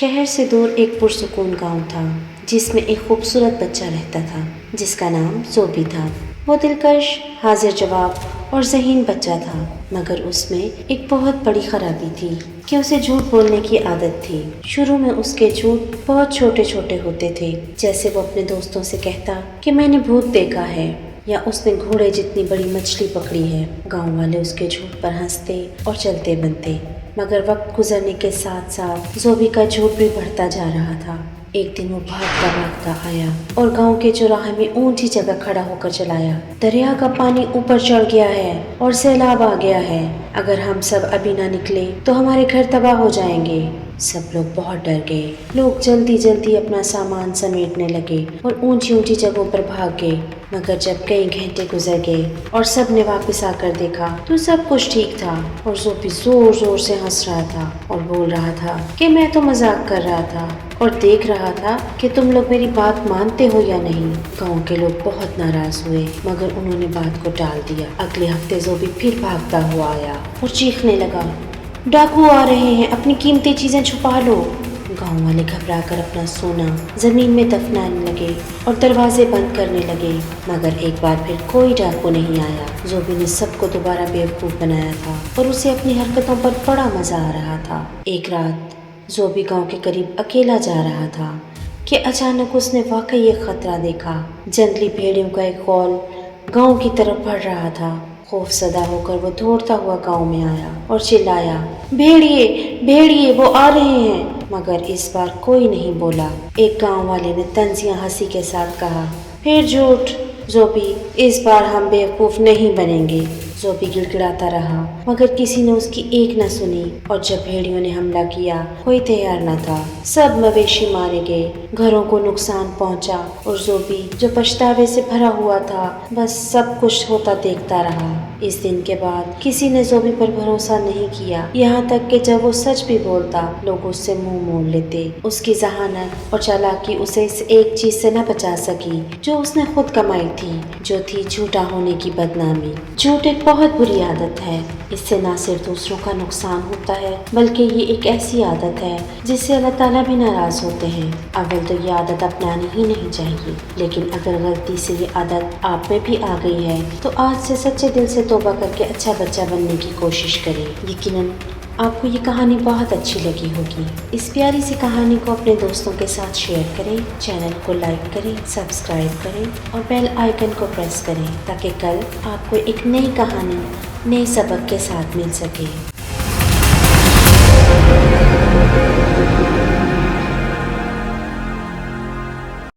شہر سے دور ایک پرسکون گاؤں تھا جس میں ایک خوبصورت بچہ رہتا تھا جس کا نام زوبی تھا۔ وہ دلکش، حاضر جواب اور ذہین بچہ تھا، مگر اس میں ایک بہت بڑی خرابی تھی کہ اسے جھوٹ بولنے کی عادت تھی۔ شروع میں اس کے جھوٹ بہت چھوٹے چھوٹے ہوتے تھے، جیسے وہ اپنے دوستوں سے کہتا کہ میں نے بھوت دیکھا ہے یا اس نے گھوڑے جتنی بڑی مچھلی پکڑی ہے۔ گاؤں والے اس کے جھوٹ پر ہنستے اور چلتے بنتے، مگر وقت گزرنے کے ساتھ ساتھ زوبی کا جھوٹ بھی بڑھتا جا رہا تھا۔ ایک دن وہ بھاگتا بھاگتا آیا اور گاؤں کے چوراہے میں اونچی جگہ کھڑا ہو کر چلایا، دریا کا پانی اوپر چڑھ گیا ہے اور سیلاب آ گیا ہے۔ اگر ہم سب ابھی نہ نکلے تو ہمارے گھر تباہ ہو جائیں گے۔ سب لوگ بہت ڈر گئے۔ لوگ جلدی جلدی اپنا سامان سمیٹنے لگے اور اونچی اونچی جگہوں پر بھاگ گئے، مگر جب کئی گھنٹے گزر گئے اور سب نے واپس آ کر دیکھا تو سب کچھ ٹھیک تھا، اور زوبی زور زور سے ہنس رہا تھا اور بول رہا تھا کہ میں تو مذاق کر رہا تھا اور دیکھ رہا تھا کہ تم لوگ میری بات مانتے ہو یا نہیں۔ گاؤں کے لوگ بہت ناراض ہوئے، مگر انہوں نے بات کو ٹال دیا۔ اگلے ہفتے زوبی پھر بھاگتا ہوا آیا اور چیخنے لگا، ڈاکو آ رہے ہیں، اپنی قیمتی چیزیں چھپا لو۔ گاؤں والے گھبرا کر اپنا سونا زمین میں دفنانے لگے اور دروازے بند کرنے لگے، مگر ایک بار پھر کوئی ڈاکو نہیں آیا۔ زوبی نے سب کو دوبارہ بیوقوف بنایا تھا اور اسے اپنی حرکتوں پر بڑا مزہ آ رہا تھا۔ ایک رات زوبی گاؤں کے قریب اکیلا جا رہا تھا کہ اچانک اس نے واقعی ایک خطرہ دیکھا۔ جنگلی بھیڑیوں کا ایک غول گاؤں کی طرف بڑھ رہا تھا۔ خوف زدہ ہو کر وہ دوڑتا ہوا گاؤں میں آیا اور چلایا، بھیڑیے بھیڑیے، وہ آ رہے ہیں، مگر اس بار کوئی نہیں بولا۔ ایک گاؤں والے نے طنزیہ ہنسی کے ساتھ کہا، پھر جھوٹ زوبی، اس بار ہم بیوقوف نہیں بنیں گے۔ زوبی گڑ گڑاتا رہا، مگر کسی نے اس کی ایک نہ سنی، اور جب بھیڑیوں نے حملہ کیا کوئی تیار نہ تھا۔ سب مویشی مارے گئے، گھروں کو نقصان پہنچا، اور زوبی جو پچھتاوے سے بھرا ہوا تھا بس سب کچھ ہوتا دیکھتا رہا۔ اس دن کے بعد کسی نے زوبی پر بھروسہ نہیں کیا، یہاں تک کہ جب وہ سچ بھی بولتا لوگ اس سے منہ موڑ لیتے۔ اس کی ذہانت اور چالاکی اسے اس ایک چیز سے نہ بچا سکی جو اس نے خود کمائی تھی، جو تھی جھوٹا ہونے کی بدنامی۔ جھوٹ ایک بہت بری عادت ہے، اس سے نہ صرف دوسروں کا نقصان ہوتا ہے بلکہ یہ ایک ایسی عادت ہے جس سے اللہ تعالیٰ بھی ناراض ہوتے ہیں۔ اول تو یہ عادت اپنانی ہی نہیں چاہیے، لیکن اگر غلطی سے یہ عادت آپ میں بھی آ گئی ہے تو آج سے سچے دل سے توبہ کر کے اچھا بچہ بننے کی کوشش کریں۔ یقیناً آپ کو یہ کہانی بہت اچھی لگی ہوگی۔ اس پیاری سی کہانی کو اپنے دوستوں کے ساتھ شیئر کریں، چینل کو لائک کریں، سبسکرائب کریں اور بیل آئیکن کو پریس کریں تاکہ کل آپ کو ایک نئی کہانی نئے سبق کے ساتھ مل سکے۔